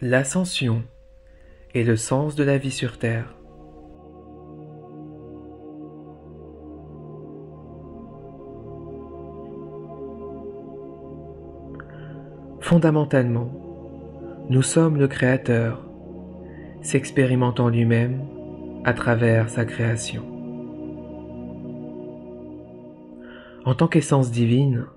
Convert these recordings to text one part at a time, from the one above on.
L'ascension est le sens de la vie sur Terre. Fondamentalement, nous sommes le Créateur, s'expérimentant lui-même à travers sa création. En tant qu'essence divine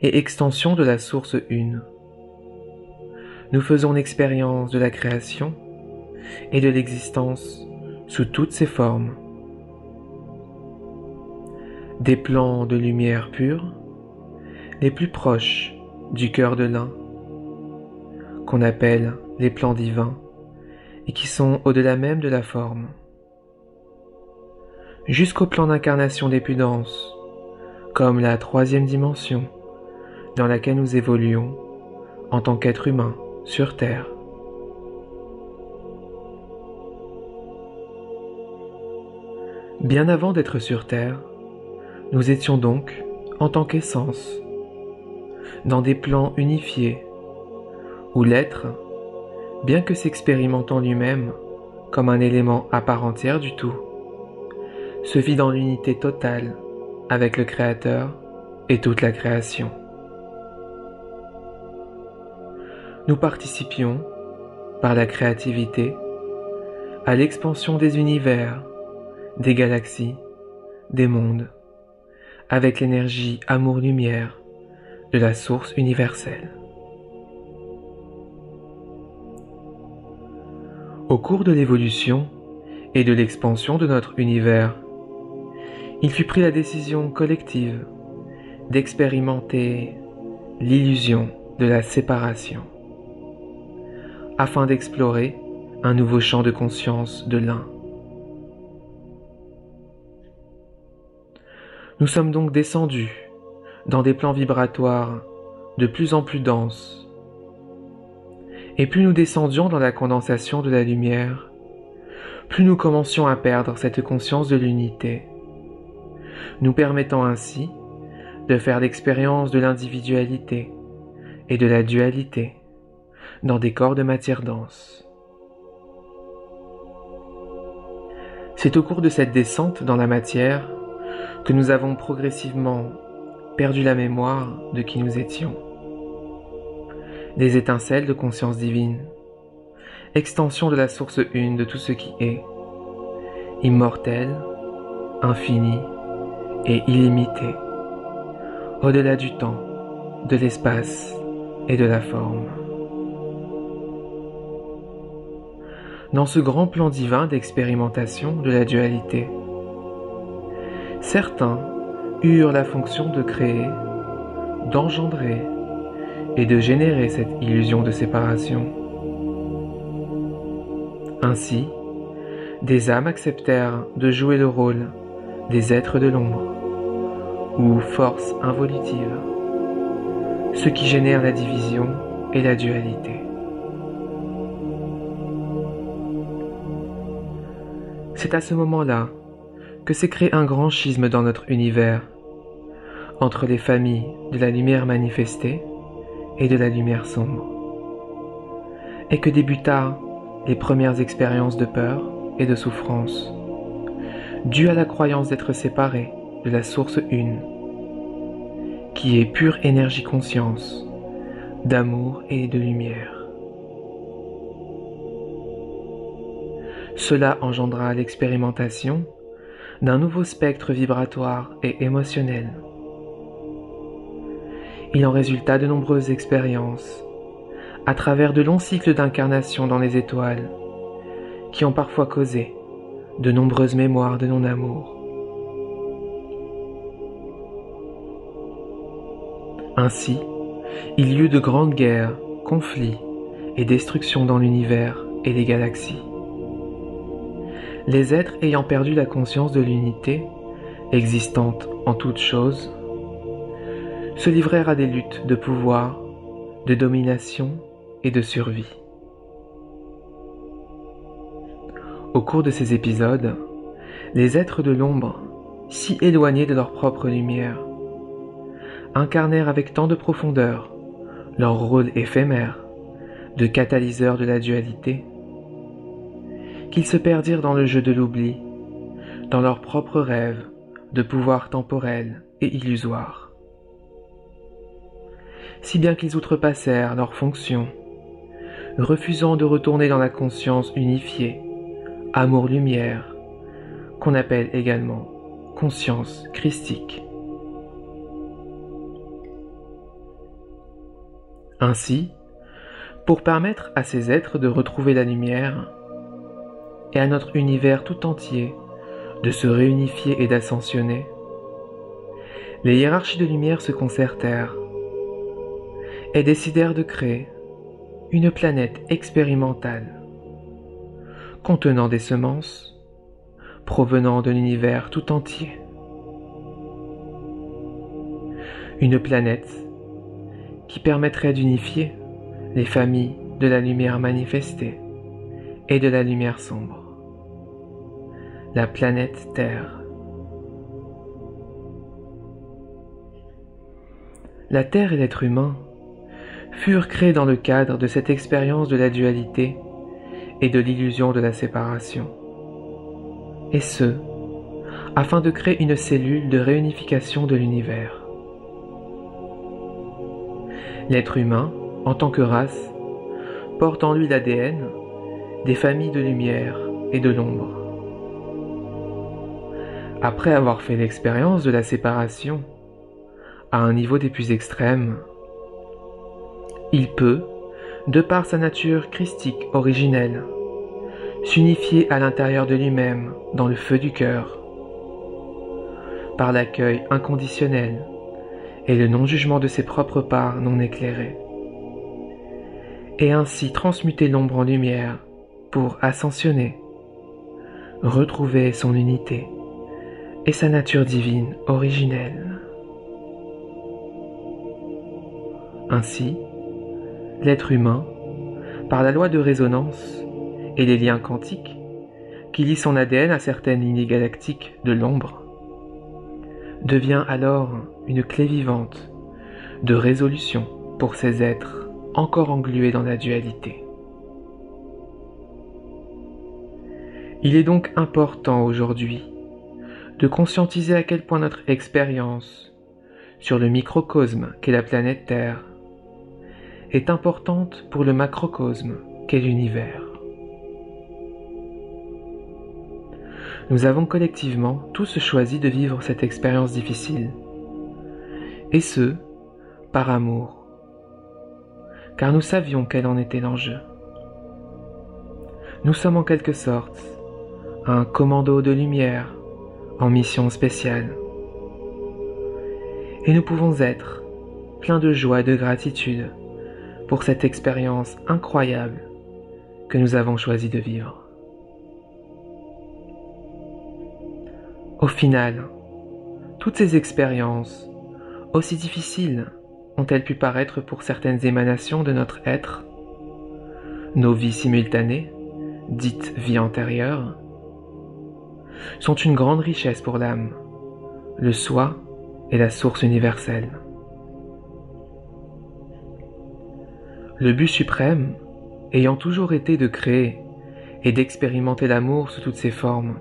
et extension de la source une, nous faisons l'expérience de la création et de l'existence sous toutes ses formes. Des plans de lumière pure, les plus proches du cœur de l'un, qu'on appelle les plans divins et qui sont au-delà même de la forme, jusqu'au plan d'incarnation des pudances, comme la troisième dimension dans laquelle nous évoluons en tant qu'être humain sur Terre. Bien avant d'être sur Terre, nous étions donc, en tant qu'essence, dans des plans unifiés, où l'être, bien que s'expérimentant lui-même comme un élément à part entière du tout, se vit dans l'unité totale avec le Créateur et toute la création. Nous participions, par la créativité, à l'expansion des univers, des galaxies, des mondes, avec l'énergie amour-lumière de la source universelle. Au cours de l'évolution et de l'expansion de notre univers, il fut pris la décision collective d'expérimenter l'illusion de la séparation, afin d'explorer un nouveau champ de conscience de l'un. Nous sommes donc descendus dans des plans vibratoires de plus en plus denses, et plus nous descendions dans la condensation de la lumière, plus nous commencions à perdre cette conscience de l'unité, nous permettant ainsi de faire l'expérience de l'individualité et de la dualité dans des corps de matière dense. C'est au cours de cette descente dans la matière que nous avons progressivement perdu la mémoire de qui nous étions. Des étincelles de conscience divine, extension de la source une de tout ce qui est, immortel, infini et illimité, au-delà du temps, de l'espace et de la forme. Dans ce grand plan divin d'expérimentation de la dualité, certains eurent la fonction de créer, d'engendrer et de générer cette illusion de séparation. Ainsi, des âmes acceptèrent de jouer le rôle des êtres de l'ombre, ou forces involutives, ce qui génère la division et la dualité. C'est à ce moment-là que s'est créé un grand schisme dans notre univers, entre les familles de la lumière manifestée et de la lumière sombre, et que débuta les premières expériences de peur et de souffrance, dues à la croyance d'être séparés de la source une, qui est pure énergie conscience, d'amour et de lumière. Cela engendra l'expérimentation d'un nouveau spectre vibratoire et émotionnel. Il en résulta de nombreuses expériences, à travers de longs cycles d'incarnation dans les étoiles, qui ont parfois causé de nombreuses mémoires de non-amour. Ainsi, il y eut de grandes guerres, conflits et destructions dans l'univers et les galaxies. Les êtres ayant perdu la conscience de l'unité, existante en toutes choses, se livrèrent à des luttes de pouvoir, de domination et de survie. Au cours de ces épisodes, les êtres de l'ombre, si éloignés de leur propre lumière, incarnèrent avec tant de profondeur leur rôle éphémère de catalyseurs de la dualité, qu'ils se perdirent dans le jeu de l'oubli, dans leurs propres rêves de pouvoir temporel et illusoire. Si bien qu'ils outrepassèrent leurs fonctions, refusant de retourner dans la conscience unifiée, amour-lumière, qu'on appelle également conscience christique. Ainsi, pour permettre à ces êtres de retrouver la lumière, et à notre univers tout entier de se réunifier et d'ascensionner, les hiérarchies de lumière se concertèrent et décidèrent de créer une planète expérimentale contenant des semences provenant de l'univers tout entier. Une planète qui permettrait d'unifier les familles de la lumière manifestée et de la lumière sombre. La planète Terre. La Terre et l'être humain furent créés dans le cadre de cette expérience de la dualité et de l'illusion de la séparation. Et ce, afin de créer une cellule de réunification de l'univers. L'être humain, en tant que race, porte en lui l'ADN des familles de lumière et de l'ombre. Après avoir fait l'expérience de la séparation à un niveau des plus extrêmes, il peut, de par sa nature christique originelle, s'unifier à l'intérieur de lui-même dans le feu du cœur, par l'accueil inconditionnel et le non-jugement de ses propres parts non éclairées, et ainsi transmuter l'ombre en lumière pour ascensionner, retrouver son unité et sa nature divine originelle. Ainsi, l'être humain, par la loi de résonance et les liens quantiques qui lient son ADN à certaines lignées galactiques de l'ombre, devient alors une clé vivante de résolution pour ces êtres encore englués dans la dualité. Il est donc important aujourd'hui de conscientiser à quel point notre expérience sur le microcosme qu'est la planète Terre est importante pour le macrocosme qu'est l'univers. Nous avons collectivement tous choisi de vivre cette expérience difficile, et ce, par amour, car nous savions quel en était l'enjeu. Nous sommes en quelque sorte un commando de lumière en mission spéciale, et nous pouvons être pleins de joie et de gratitude pour cette expérience incroyable que nous avons choisi de vivre. Au final, toutes ces expériences, aussi difficiles ont-elles pu paraître pour certaines émanations de notre être, nos vies simultanées, dites vies antérieures, sont une grande richesse pour l'âme, le soi et la source universelle. Le but suprême ayant toujours été de créer et d'expérimenter l'amour sous toutes ses formes,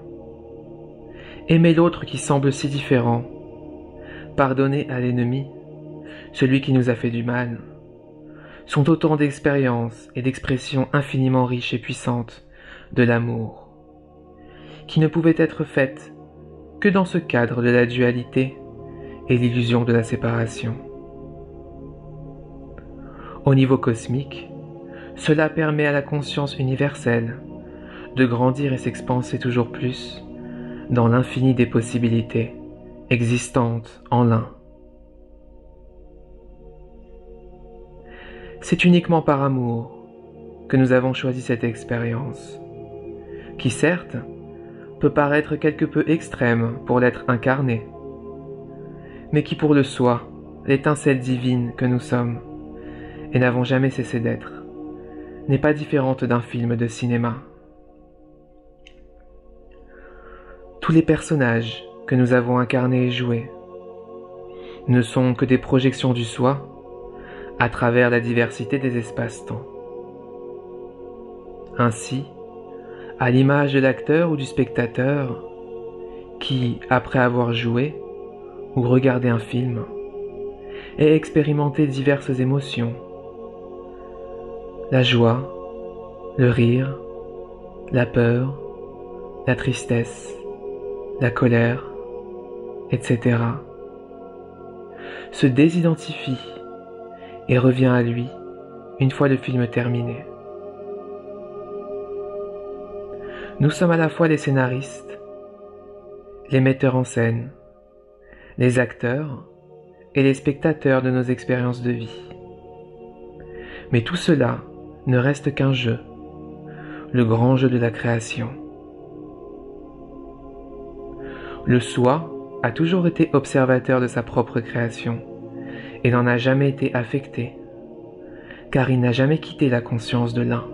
aimer l'autre qui semble si différent, pardonner à l'ennemi, celui qui nous a fait du mal, sont autant d'expériences et d'expressions infiniment riches et puissantes de l'amour, qui ne pouvaient être faites que dans ce cadre de la dualité et l'illusion de la séparation. Au niveau cosmique, cela permet à la conscience universelle de grandir et s'expanser toujours plus dans l'infini des possibilités existantes en l'un. C'est uniquement par amour que nous avons choisi cette expérience, qui certes peut paraître quelque peu extrême pour l'être incarné, mais qui pour le soi, l'étincelle divine que nous sommes, et n'avons jamais cessé d'être, n'est pas différente d'un film de cinéma. Tous les personnages que nous avons incarnés et joués ne sont que des projections du soi à travers la diversité des espaces-temps. Ainsi, à l'image de l'acteur ou du spectateur, qui, après avoir joué ou regardé un film, ait expérimenté diverses émotions, la joie, le rire, la peur, la tristesse, la colère, etc., se désidentifie et revient à lui une fois le film terminé. Nous sommes à la fois les scénaristes, les metteurs en scène, les acteurs et les spectateurs de nos expériences de vie. Mais tout cela ne reste qu'un jeu, le grand jeu de la création. Le soi a toujours été observateur de sa propre création et n'en a jamais été affecté, car il n'a jamais quitté la conscience de l'un.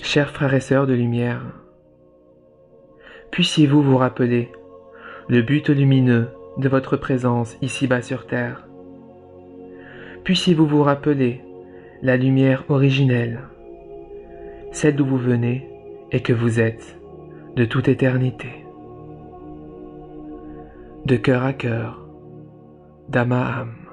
Chers frères et sœurs de lumière, puissiez-vous vous rappeler le but lumineux de votre présence ici-bas sur terre. Puissiez-vous vous rappeler la lumière originelle, celle d'où vous venez et que vous êtes de toute éternité. De cœur à cœur, d'âme à âme.